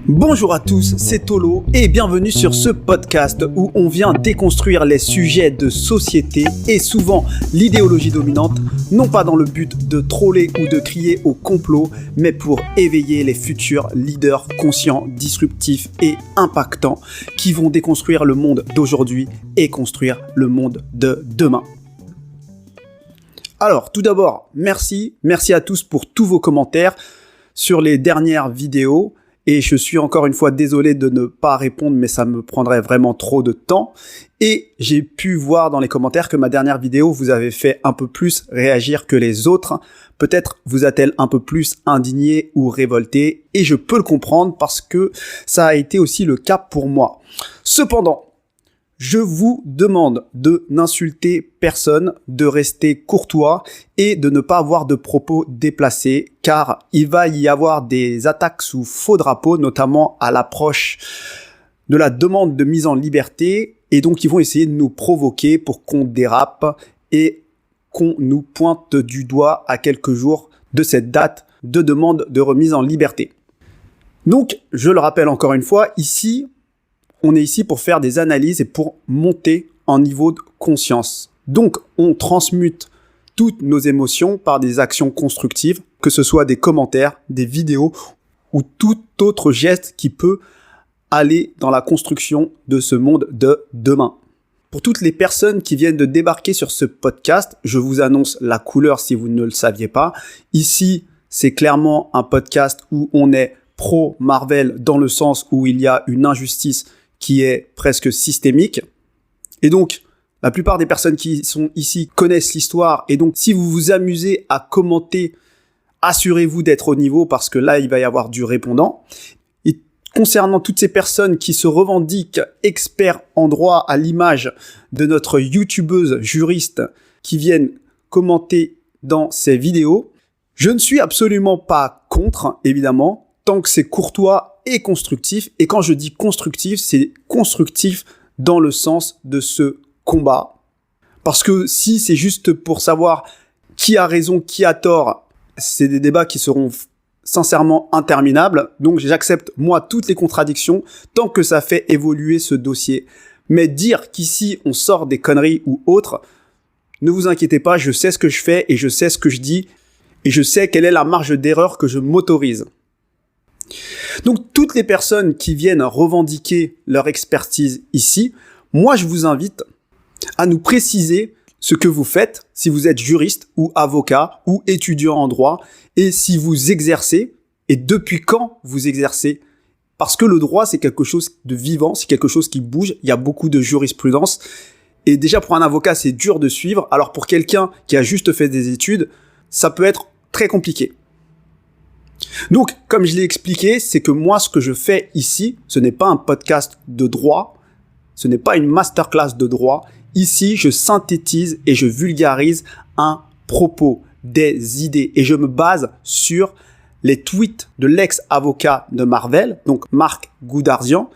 Bonjour à tous, c'est Tolo et bienvenue sur ce podcast où on vient déconstruire les sujets de société et souvent l'idéologie dominante, non pas dans le but de troller ou de crier au complot, mais pour éveiller les futurs leaders conscients, disruptifs et impactants qui vont déconstruire le monde d'aujourd'hui et construire le monde de demain. Alors, tout d'abord, merci à tous pour tous vos commentaires sur les dernières vidéos. Et je suis encore une fois désolé de ne pas répondre, mais ça me prendrait vraiment trop de temps. Et j'ai pu voir dans les commentaires que ma dernière vidéo vous avait fait un peu plus réagir que les autres. Peut-être vous a-t-elle un peu plus indigné ou révolté. Et je peux le comprendre parce que ça a été aussi le cas pour moi. Cependant, je vous demande de n'insulter personne, de rester courtois et de ne pas avoir de propos déplacés, car il va y avoir des attaques sous faux drapeau, notamment à l'approche de la demande de mise en liberté, et donc ils vont essayer de nous provoquer pour qu'on dérape et qu'on nous pointe du doigt à quelques jours de cette date de demande de remise en liberté. Donc, je le rappelle encore une fois, on est ici pour faire des analyses et pour monter en niveau de conscience. Donc, on transmute toutes nos émotions par des actions constructives, que ce soit des commentaires, des vidéos ou tout autre geste qui peut aller dans la construction de ce monde de demain. Pour toutes les personnes qui viennent de débarquer sur ce podcast, je vous annonce la couleur si vous ne le saviez pas. Ici, c'est clairement un podcast où on est pro-Marvel dans le sens où il y a une injustice qui est presque systémique. Et donc, la plupart des personnes qui sont ici connaissent l'histoire. Et donc, si vous vous amusez à commenter, assurez-vous d'être au niveau parce que là, il va y avoir du répondant. Et concernant toutes ces personnes qui se revendiquent experts en droit à l'image de notre youtubeuse juriste qui viennent commenter dans ces vidéos, je ne suis absolument pas contre, évidemment, tant que c'est courtois et constructif. Et quand je dis constructif, c'est constructif dans le sens de ce combat. Parce que si c'est juste pour savoir qui a raison, qui a tort, c'est des débats qui seront sincèrement interminables. Donc j'accepte moi toutes les contradictions tant que ça fait évoluer ce dossier. Mais dire qu'ici on sort des conneries ou autres, ne vous inquiétez pas, je sais ce que je fais et je sais ce que je dis et je sais quelle est la marge d'erreur que je m'autorise. Donc, toutes les personnes qui viennent revendiquer leur expertise ici, moi, je vous invite à nous préciser ce que vous faites, si vous êtes juriste ou avocat ou étudiant en droit, et si vous exercez, et depuis quand vous exercez. Parce que le droit, c'est quelque chose de vivant, c'est quelque chose qui bouge, il y a beaucoup de jurisprudence, et déjà pour un avocat, c'est dur de suivre, alors pour quelqu'un qui a juste fait des études, ça peut être très compliqué. Donc, comme je l'ai expliqué, c'est que moi, ce que je fais ici, ce n'est pas un podcast de droit, ce n'est pas une masterclass de droit. Ici, je synthétise et je vulgarise un propos, des idées, et je me base sur les tweets de l'ex-avocat de Marvel, donc Marc Goudarzian,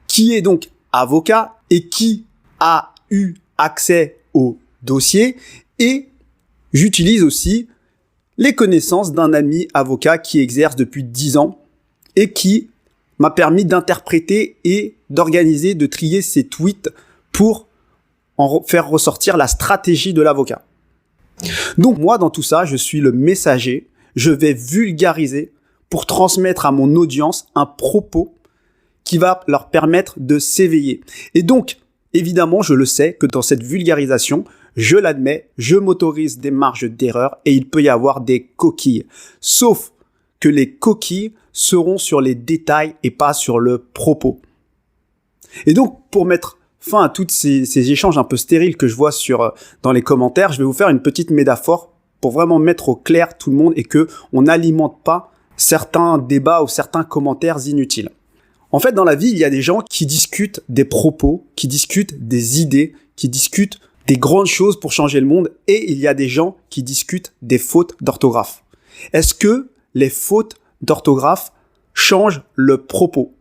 qui est donc avocat et qui a eu accès au dossier, et j'utilise aussi les connaissances d'un ami avocat qui exerce depuis 10 ans et qui m'a permis d'interpréter et d'organiser, de trier ses tweets pour en faire ressortir la stratégie de l'avocat. Donc moi, dans tout ça, je suis le messager, je vais vulgariser pour transmettre à mon audience un propos qui va leur permettre de s'éveiller. Et donc, évidemment, je le sais que dans cette vulgarisation, je l'admets, je m'autorise des marges d'erreur et il peut y avoir des coquilles. Sauf que les coquilles seront sur les détails et pas sur le propos. Et donc, pour mettre fin à tous ces échanges un peu stériles que je vois dans les commentaires, je vais vous faire une petite métaphore pour vraiment mettre au clair tout le monde et que on n'alimente pas certains débats ou certains commentaires inutiles. En fait, dans la vie, il y a des gens qui discutent des propos, qui discutent des idées, qui discutent des grandes choses pour changer le monde, et il y a des gens qui discutent des fautes d'orthographe. Est-ce que les fautes d'orthographe changent le propos?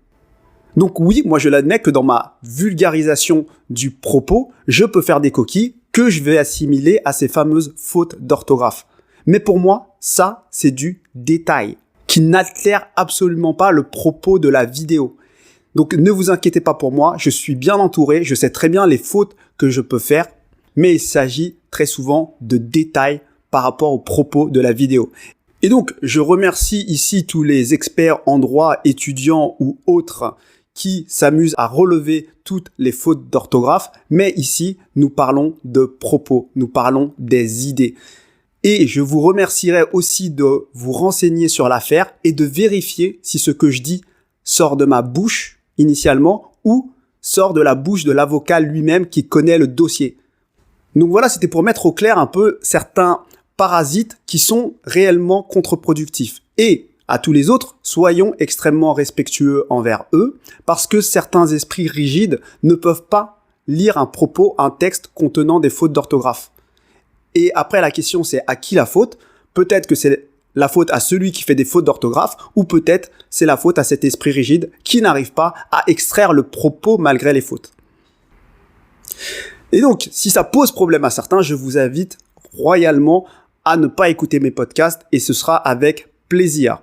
Donc oui, moi je l'admets que dans ma vulgarisation du propos, je peux faire des coquilles que je vais assimiler à ces fameuses fautes d'orthographe. Mais pour moi, ça, c'est du détail. qui n'altèrent absolument pas le propos de la vidéo. Donc ne vous inquiétez pas pour moi, je suis bien entouré, je sais très bien les fautes que je peux faire, mais il s'agit très souvent de détails par rapport au propos de la vidéo. Et donc, je remercie ici tous les experts en droit, étudiants ou autres qui s'amusent à relever toutes les fautes d'orthographe, mais ici, nous parlons de propos, nous parlons des idées. Et je vous remercierai aussi de vous renseigner sur l'affaire et de vérifier si ce que je dis sort de ma bouche initialement ou sort de la bouche de l'avocat lui-même qui connaît le dossier. Donc voilà, c'était pour mettre au clair un peu certains parasites qui sont réellement contre-productifs. Et à tous les autres, soyons extrêmement respectueux envers eux parce que certains esprits rigides ne peuvent pas lire un propos, un texte contenant des fautes d'orthographe. Et après, la question, c'est à qui la faute? Peut-être que c'est la faute à celui qui fait des fautes d'orthographe, ou peut-être c'est la faute à cet esprit rigide qui n'arrive pas à extraire le propos malgré les fautes. Et donc, si ça pose problème à certains, je vous invite royalement à ne pas écouter mes podcasts et ce sera avec plaisir.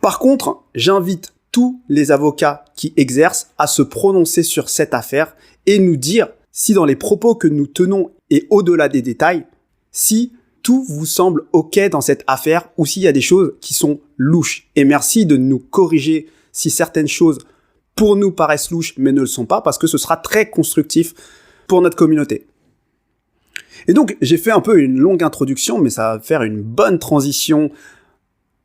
Par contre, j'invite tous les avocats qui exercent à se prononcer sur cette affaire et nous dire si dans les propos que nous tenons et au-delà des détails, si tout vous semble OK dans cette affaire ou s'il y a des choses qui sont louches. Et merci de nous corriger si certaines choses pour nous paraissent louches mais ne le sont pas parce que ce sera très constructif pour notre communauté. Et donc, j'ai fait un peu une longue introduction, mais ça va faire une bonne transition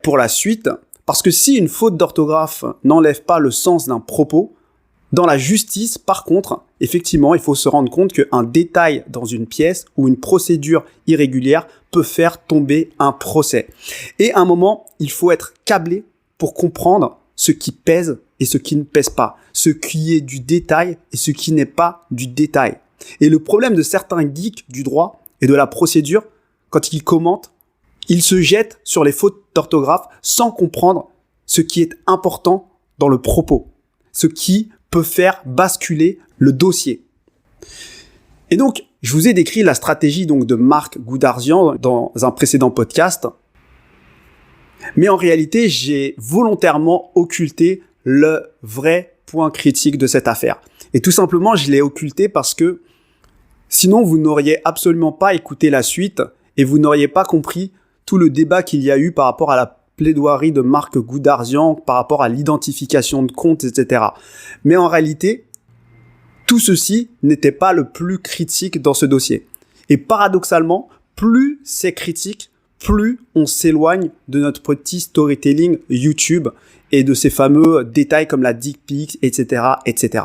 pour la suite. Parce que si une faute d'orthographe n'enlève pas le sens d'un propos, dans la justice, par contre, effectivement, il faut se rendre compte qu'un détail dans une pièce ou une procédure irrégulière peut faire tomber un procès. Et à un moment, il faut être câblé pour comprendre ce qui pèse et ce qui ne pèse pas, ce qui est du détail et ce qui n'est pas du détail. Et le problème de certains geeks du droit et de la procédure, quand ils commentent, ils se jettent sur les fautes d'orthographe sans comprendre ce qui est important dans le propos, ce qui peut faire basculer le dossier. Et donc, je vous ai décrit la stratégie donc de Marc Goudarzian dans un précédent podcast. Mais en réalité, j'ai volontairement occulté le vrai point critique de cette affaire. Et tout simplement, je l'ai occulté parce que sinon, vous n'auriez absolument pas écouté la suite et vous n'auriez pas compris tout le débat qu'il y a eu par rapport à la plaidoirie de Marc Goudarzian, par rapport à l'identification de compte, etc. Mais en réalité, tout ceci n'était pas le plus critique dans ce dossier. Et paradoxalement, plus c'est critique, plus on s'éloigne de notre petit storytelling YouTube et de ces fameux détails comme la dick pic, etc., etc.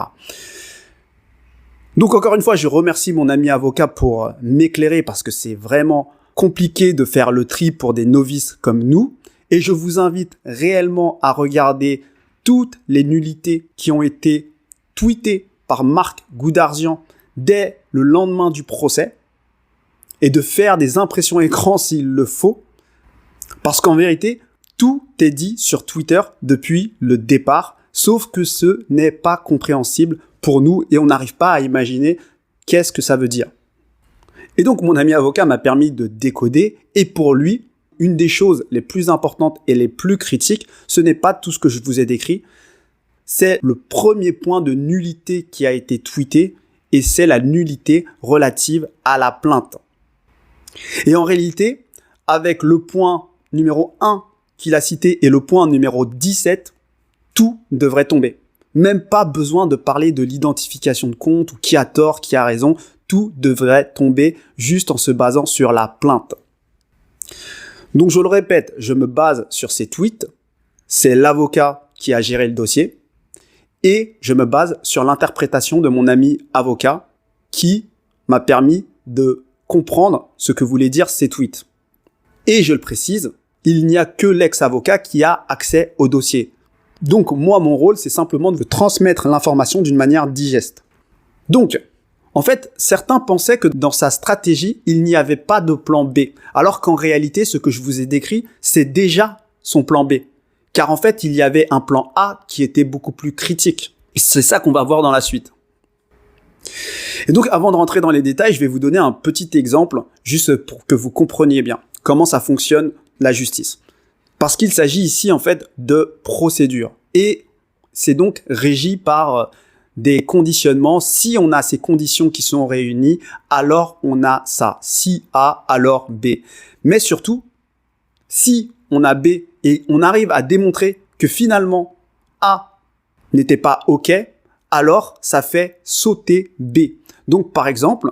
Donc encore une fois, je remercie mon ami avocat pour m'éclairer parce que c'est vraiment compliqué de faire le tri pour des novices comme nous. Et je vous invite réellement à regarder toutes les nullités qui ont été tweetées par Marc Goudarzian dès le lendemain du procès et de faire des impressions écran s'il le faut. Parce qu'en vérité, tout est dit sur Twitter depuis le départ, sauf que ce n'est pas compréhensible pour nous et on n'arrive pas à imaginer qu'est-ce que ça veut dire. Et donc mon ami avocat m'a permis de décoder et pour lui, une des choses les plus importantes et les plus critiques, ce n'est pas tout ce que je vous ai décrit, c'est le premier point de nullité qui a été tweeté et c'est la nullité relative à la plainte. Et en réalité, avec le point numéro 1 qu'il a cité et le point numéro 17, tout devrait tomber. Même pas besoin de parler de l'identification de compte ou qui a tort, qui a raison, tout devrait tomber juste en se basant sur la plainte. Donc je le répète, je me base sur ces tweets, c'est l'avocat qui a géré le dossier, et je me base sur l'interprétation de mon ami avocat qui m'a permis de comprendre ce que voulaient dire ces tweets. Et je le précise, il n'y a que l'ex-avocat qui a accès au dossier. Donc moi, mon rôle, c'est simplement de transmettre l'information d'une manière digeste. Donc, en fait, certains pensaient que dans sa stratégie, il n'y avait pas de plan B, alors qu'en réalité, ce que je vous ai décrit, c'est déjà son plan B. Car en fait, il y avait un plan A qui était beaucoup plus critique. Et c'est ça qu'on va voir dans la suite. Et donc, avant de rentrer dans les détails, je vais vous donner un petit exemple, juste pour que vous compreniez bien comment ça fonctionne la justice. Parce qu'il s'agit ici en fait de procédure. Et c'est donc régi par des conditionnements. Si on a ces conditions qui sont réunies, alors on a ça. Si A, alors B. Mais surtout, si on a B et on arrive à démontrer que finalement A n'était pas OK, alors ça fait sauter B. Donc par exemple,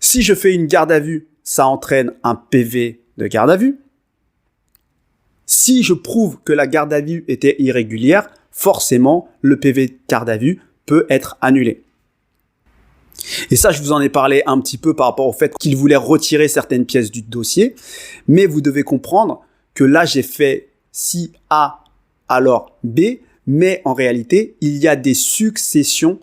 si je fais une garde à vue, ça entraîne un PV de garde à vue. Si je prouve que la garde à vue était irrégulière, forcément, le PV de garde à vue peut être annulé. Et ça, je vous en ai parlé un petit peu par rapport au fait qu'il voulait retirer certaines pièces du dossier. Mais vous devez comprendre que là, j'ai fait si A, alors B. Mais en réalité, il y a des successions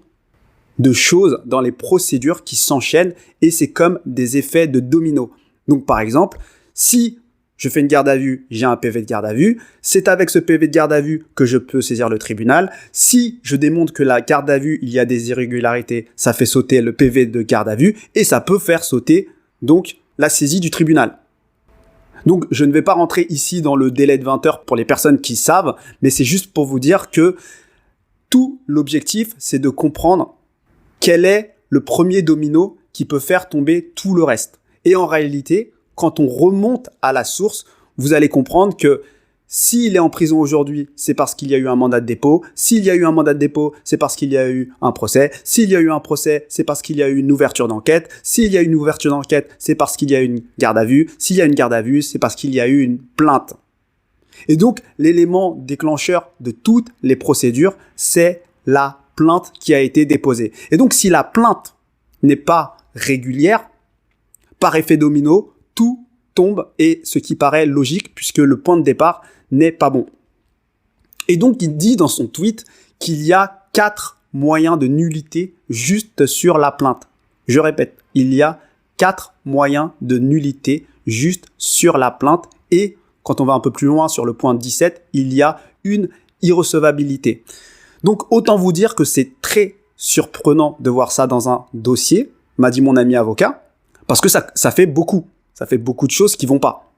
de choses dans les procédures qui s'enchaînent et c'est comme des effets de domino. Donc, par exemple, si je fais une garde à vue, j'ai un PV de garde à vue. C'est avec ce PV de garde à vue que je peux saisir le tribunal. Si je démontre que la garde à vue, il y a des irrégularités, ça fait sauter le PV de garde à vue et ça peut faire sauter donc la saisie du tribunal. Donc, je ne vais pas rentrer ici dans le délai de 20 heures pour les personnes qui savent, mais c'est juste pour vous dire que tout l'objectif, c'est de comprendre quel est le premier domino qui peut faire tomber tout le reste. Et en réalité, quand on remonte à la source, vous allez comprendre que s'il est en prison aujourd'hui, c'est parce qu'il y a eu un mandat de dépôt. S'il y a eu un mandat de dépôt, c'est parce qu'il y a eu un procès. S'il y a eu un procès, c'est parce qu'il y a eu une ouverture d'enquête. S'il y a eu une ouverture d'enquête, c'est parce qu'il y a eu une garde à vue. S'il y a une garde à vue, c'est parce qu'il y a eu une plainte. Et donc, l'élément déclencheur de toutes les procédures, c'est la plainte qui a été déposée. Et donc, si la plainte n'est pas régulière, par effet domino, tout tombe et ce qui paraît logique puisque le point de départ n'est pas bon. Et donc, il dit dans son tweet qu'il y a 4 moyens de nullité juste sur la plainte. Je répète, il y a 4 moyens de nullité juste sur la plainte et quand on va un peu plus loin sur le point 17, il y a une irrecevabilité. Donc, autant vous dire que c'est très surprenant de voir ça dans un dossier, m'a dit mon ami avocat, parce que ça fait beaucoup. Ça fait beaucoup de choses qui vont pas.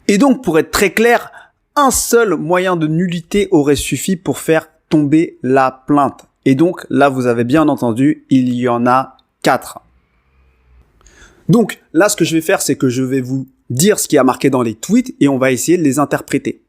Et donc, pour être très clair, un seul moyen de nullité aurait suffi pour faire tomber la plainte. Et donc, là, vous avez bien entendu, il y en a 4. Donc, là, ce que je vais faire, c'est que je vais vous dire ce qui a marqué dans les tweets et on va essayer de les interpréter.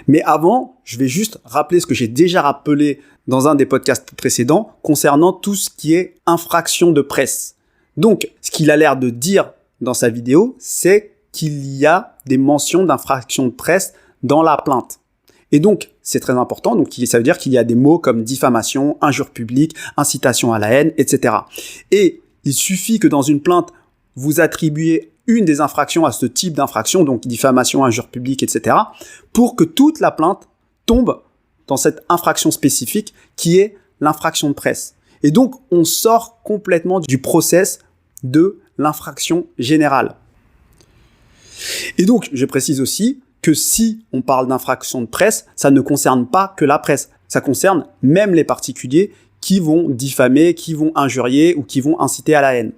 Mais avant, je vais juste rappeler ce que j'ai déjà rappelé dans un des podcasts précédents concernant tout ce qui est infraction de presse. Donc, ce qu'il a l'air de dire dans sa vidéo, c'est qu'il y a des mentions d'infraction de presse dans la plainte. Et donc, c'est très important. Donc, ça veut dire qu'il y a des mots comme diffamation, injure publique, incitation à la haine, etc. Et il suffit que dans une plainte, vous attribuiez une des infractions à ce type d'infraction, donc diffamation, injure publique, etc., pour que toute la plainte tombe dans cette infraction spécifique qui est l'infraction de presse. Et donc, on sort complètement du process de l'infraction générale. Et donc, je précise aussi que si on parle d'infraction de presse, ça ne concerne pas que la presse. Ça concerne même les particuliers qui vont diffamer, qui vont injurier ou qui vont inciter à la haine.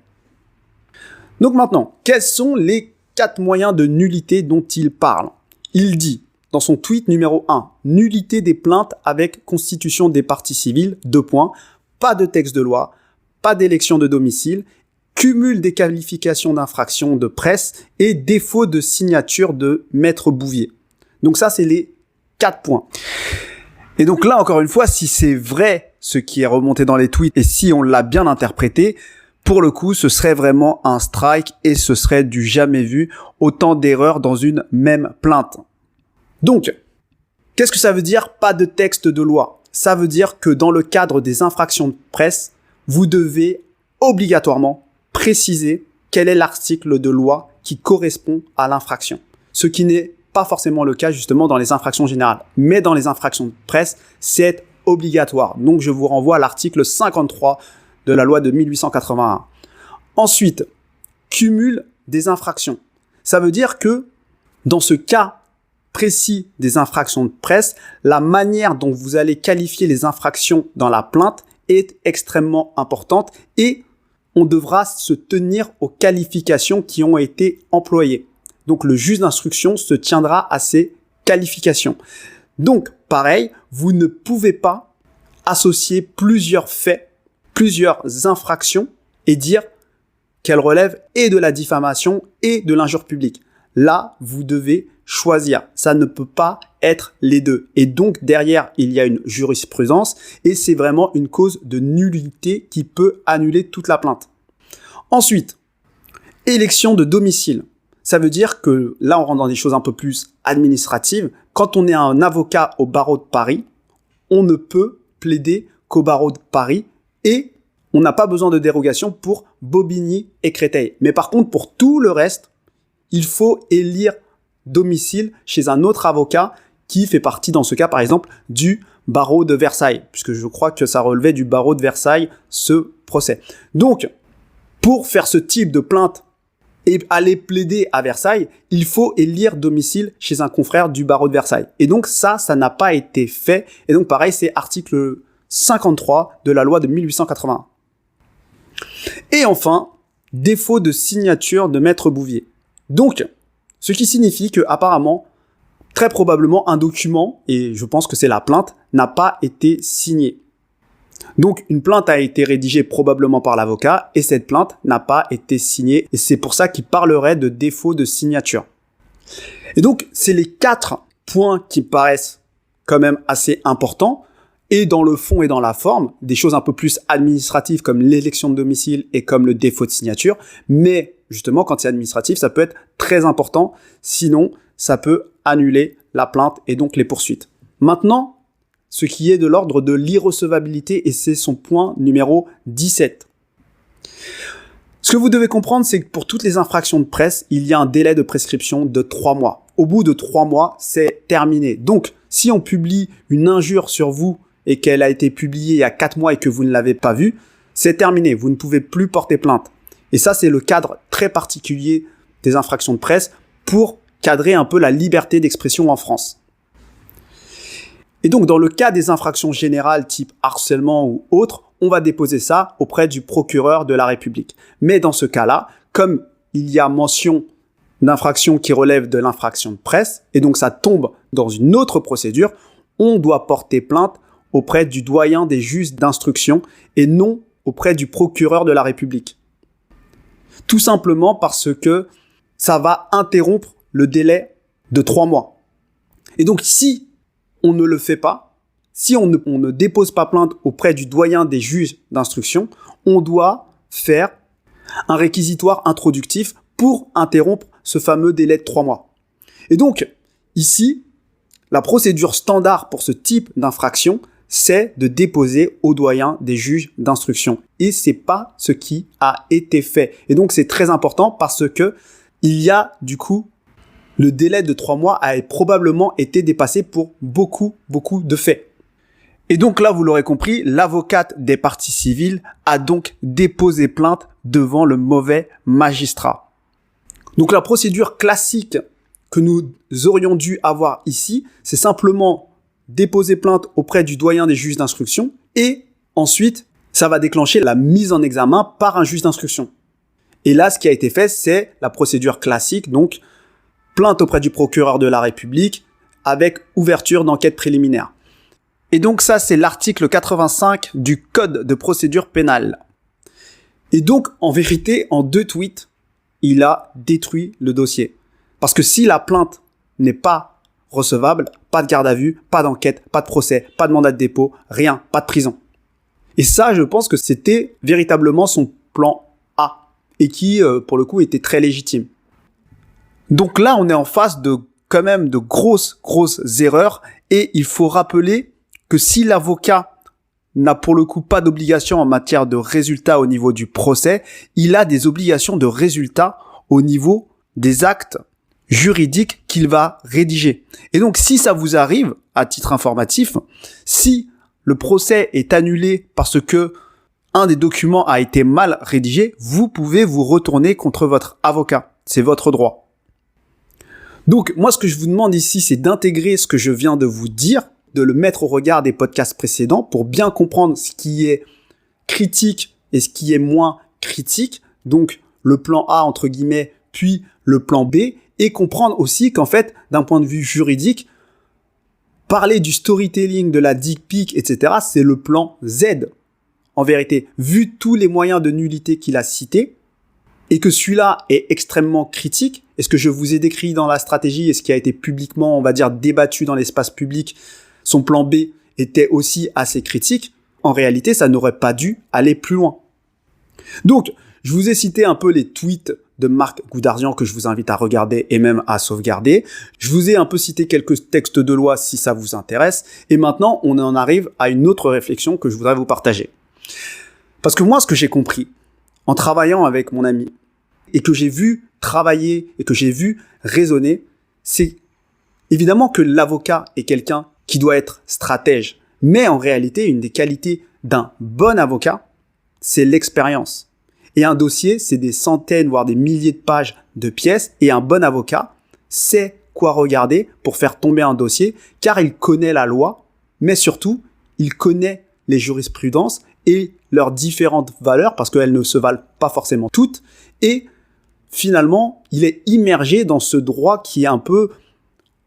Donc maintenant, quels sont les 4 moyens de nullité dont il parle ? Il dit, dans son tweet numéro 1, nullité des plaintes avec constitution des parties civiles, 2 points, pas de texte de loi, pas d'élection de domicile, cumul des qualifications d'infraction de presse et défaut de signature de Maître Bouvier. Donc ça, c'est les 4 points. Et donc là, encore une fois, si c'est vrai ce qui est remonté dans les tweets et si on l'a bien interprété, pour le coup, ce serait vraiment un strike et ce serait du jamais vu, autant d'erreurs dans une même plainte. Donc, qu'est-ce que ça veut dire pas de texte de loi ? Ça veut dire que dans le cadre des infractions de presse, vous devez obligatoirement préciser quel est l'article de loi qui correspond à l'infraction. Ce qui n'est pas forcément le cas justement dans les infractions générales. Mais dans les infractions de presse, c'est obligatoire. Donc, je vous renvoie à l'article 53 de la loi de 1881. Ensuite, cumul des infractions. Ça veut dire que dans ce cas précis des infractions de presse, la manière dont vous allez qualifier les infractions dans la plainte est extrêmement importante et on devra se tenir aux qualifications qui ont été employées. Donc le juge d'instruction se tiendra à ses qualifications. Donc pareil, vous ne pouvez pas associer plusieurs faits, plusieurs infractions et dire qu'elles relèvent et de la diffamation et de l'injure publique. Là, vous devez choisir. Ça ne peut pas être les deux. Et donc, derrière, il y a une jurisprudence et c'est vraiment une cause de nullité qui peut annuler toute la plainte. Ensuite, élection de domicile. Ça veut dire que là, on rentre dans des choses un peu plus administratives. Quand on est un avocat au barreau de Paris, on ne peut plaider qu'au barreau de Paris et on n'a pas besoin de dérogation pour Bobigny et Créteil. Mais par contre, pour tout le reste, il faut élire domicile chez un autre avocat qui fait partie, dans ce cas, par exemple, du barreau de Versailles, puisque je crois que ça relevait du barreau de Versailles, ce procès. Donc, pour faire ce type de plainte et aller plaider à Versailles, il faut élire domicile chez un confrère du barreau de Versailles. Et donc ça n'a pas été fait. Et donc pareil, c'est article 53 de la loi de 1881. Et enfin, défaut de signature de Maître Bouvier. Donc, ce qui signifie que apparemment, très probablement, un document, et je pense que c'est la plainte, n'a pas été signé. Donc, une plainte a été rédigée probablement par l'avocat et cette plainte n'a pas été signée. Et c'est pour ça qu'il parlerait de défaut de signature. Et donc, c'est les 4 points qui paraissent quand même assez importants. Et dans le fond et dans la forme, des choses un peu plus administratives comme l'élection de domicile et comme le défaut de signature. Mais justement, quand c'est administratif, ça peut être très important. Sinon, ça peut annuler la plainte et donc les poursuites. Maintenant, ce qui est de l'ordre de l'irrecevabilité, et c'est son point numéro 17. Ce que vous devez comprendre, c'est que pour toutes les infractions de presse, il y a un délai de prescription de 3 mois. Au bout de 3 mois, c'est terminé. Donc, si on publie une injure sur vous et qu'elle a été publiée il y a 4 mois et que vous ne l'avez pas vue, c'est terminé. Vous ne pouvez plus porter plainte. Et ça, c'est le cadre très particulier des infractions de presse pour cadrer un peu la liberté d'expression en France. Et donc, dans le cas des infractions générales type harcèlement ou autre, on va déposer ça auprès du procureur de la République. Mais dans ce cas-là, comme il y a mention d'infraction qui relève de l'infraction de presse, et donc ça tombe dans une autre procédure, on doit porter plainte auprès du doyen des juges d'instruction et non auprès du procureur de la République. Tout simplement parce que ça va interrompre le délai de 3 mois. Et donc, si on ne le fait pas, si on ne dépose pas plainte auprès du doyen des juges d'instruction, on doit faire un réquisitoire introductif pour interrompre ce fameux délai de 3 mois. Et donc, ici, la procédure standard pour ce type d'infraction, c'est de déposer au doyen des juges d'instruction. Et c'est pas ce qui a été fait. Et donc, c'est très important parce que il y a, du coup, le délai de 3 mois a probablement été dépassé pour beaucoup de faits. Et donc là, vous l'aurez compris, l'avocate des parties civiles a donc déposé plainte devant le mauvais magistrat. Donc la procédure classique que nous aurions dû avoir ici, c'est simplement déposer plainte auprès du doyen des juges d'instruction et ensuite, ça va déclencher la mise en examen par un juge d'instruction. Et là, ce qui a été fait, c'est la procédure classique, donc plainte auprès du procureur de la République avec ouverture d'enquête préliminaire. Et donc ça, c'est l'article 85 du Code de procédure pénale. Et donc, en vérité, en 2 tweets, il a détruit le dossier. Parce que si la plainte n'est pas recevable, pas de garde à vue, pas d'enquête, pas de procès, pas de mandat de dépôt, rien, pas de prison. Et ça, je pense que c'était véritablement son plan A. Et qui, pour le coup, était très légitime. Donc là, on est en face de quand même de grosses erreurs et il faut rappeler que si l'avocat n'a pour le coup pas d'obligation en matière de résultats au niveau du procès, il a des obligations de résultats au niveau des actes juridiques qu'il va rédiger. Et donc si ça vous arrive, à titre informatif, si le procès est annulé parce que un des documents a été mal rédigé, vous pouvez vous retourner contre votre avocat. C'est votre droit. Donc, moi, ce que je vous demande ici, c'est d'intégrer ce que je viens de vous dire, de le mettre au regard des podcasts précédents pour bien comprendre ce qui est critique et ce qui est moins critique. Donc, le plan A, entre guillemets, puis le plan B, et comprendre aussi qu'en fait, d'un point de vue juridique, parler du storytelling, de la dick pic, etc., c'est le plan Z. En vérité, vu tous les moyens de nullité qu'il a cités, et que celui-là est extrêmement critique, et ce que je vous ai décrit dans la stratégie et ce qui a été publiquement, on va dire, débattu dans l'espace public, son plan B était aussi assez critique, en réalité, ça n'aurait pas dû aller plus loin. Donc, je vous ai cité un peu les tweets de Marc Goudarzian que je vous invite à regarder et même à sauvegarder. Je vous ai un peu cité quelques textes de loi si ça vous intéresse. Et maintenant, on en arrive à une autre réflexion que je voudrais vous partager. Parce que moi, ce que j'ai compris en travaillant avec mon ami et que j'ai vu travailler et que j'ai vu raisonner, c'est évidemment que l'avocat est quelqu'un qui doit être stratège. Mais en réalité, une des qualités d'un bon avocat, c'est l'expérience. Et un dossier, c'est des centaines, voire des milliers de pages de pièces. Et un bon avocat sait quoi regarder pour faire tomber un dossier, car il connaît la loi, mais surtout, il connaît les jurisprudences et leurs différentes valeurs, parce qu'elles ne se valent pas forcément toutes. Et finalement, il est immergé dans ce droit qui est un peu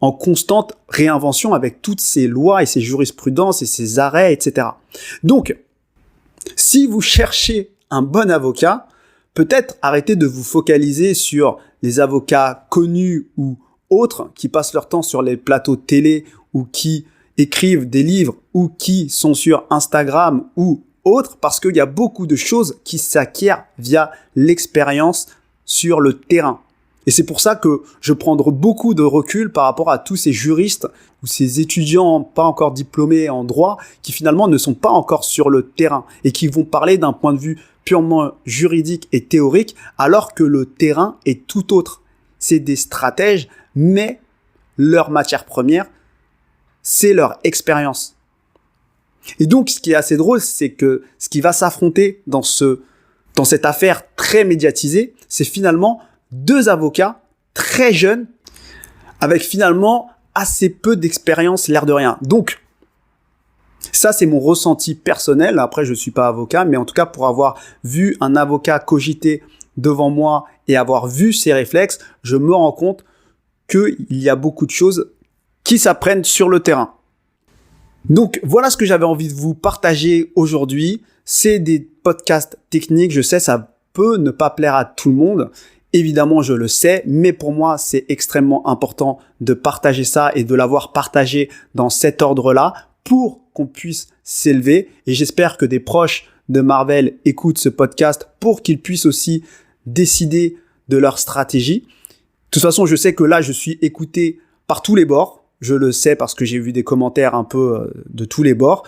en constante réinvention avec toutes ces lois et ces jurisprudences et ces arrêts, etc. Donc, si vous cherchez un bon avocat, peut-être arrêtez de vous focaliser sur les avocats connus ou autres qui passent leur temps sur les plateaux télé ou qui écrivent des livres ou qui sont sur Instagram ou autres, parce qu'il y a beaucoup de choses qui s'acquièrent via l'expérience sur le terrain. Et c'est pour ça que je prends beaucoup de recul par rapport à tous ces juristes ou ces étudiants pas encore diplômés en droit qui finalement ne sont pas encore sur le terrain et qui vont parler d'un point de vue purement juridique et théorique alors que le terrain est tout autre. C'est des stratèges, mais leur matière première, c'est leur expérience. Et donc, ce qui est assez drôle, c'est que ce qui va s'affronter dans cette affaire très médiatisée, c'est finalement deux avocats très jeunes avec finalement assez peu d'expérience, l'air de rien. Donc, ça, c'est mon ressenti personnel. Après, je suis pas avocat, mais en tout cas, pour avoir vu un avocat cogiter devant moi et avoir vu ses réflexes, je me rends compte qu'il y a beaucoup de choses qui s'apprennent sur le terrain. Donc, voilà ce que j'avais envie de vous partager aujourd'hui. C'est des podcasts techniques. Je sais, ça peut ne pas plaire à tout le monde. Évidemment, je le sais, mais pour moi, c'est extrêmement important de partager ça et de l'avoir partagé dans cet ordre-là pour qu'on puisse s'élever. Et j'espère que des proches de Marvel écoutent ce podcast pour qu'ils puissent aussi décider de leur stratégie. De toute façon, je sais que là, je suis écouté par tous les bords. Je le sais parce que j'ai vu des commentaires un peu de tous les bords.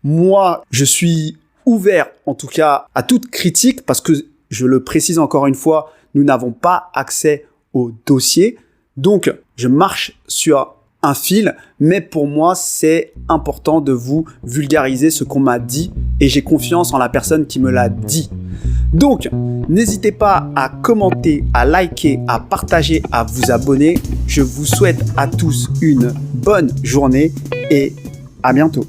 Moi, je suis ouvert, en tout cas, à toute critique parce que, je le précise encore une fois, nous n'avons pas accès au dossier. Donc, je marche sur un fil, mais pour moi, c'est important de vous vulgariser ce qu'on m'a dit et j'ai confiance en la personne qui me l'a dit. Donc, n'hésitez pas à commenter, à liker, à partager, à vous abonner. Je vous souhaite à tous une bonne journée et à bientôt.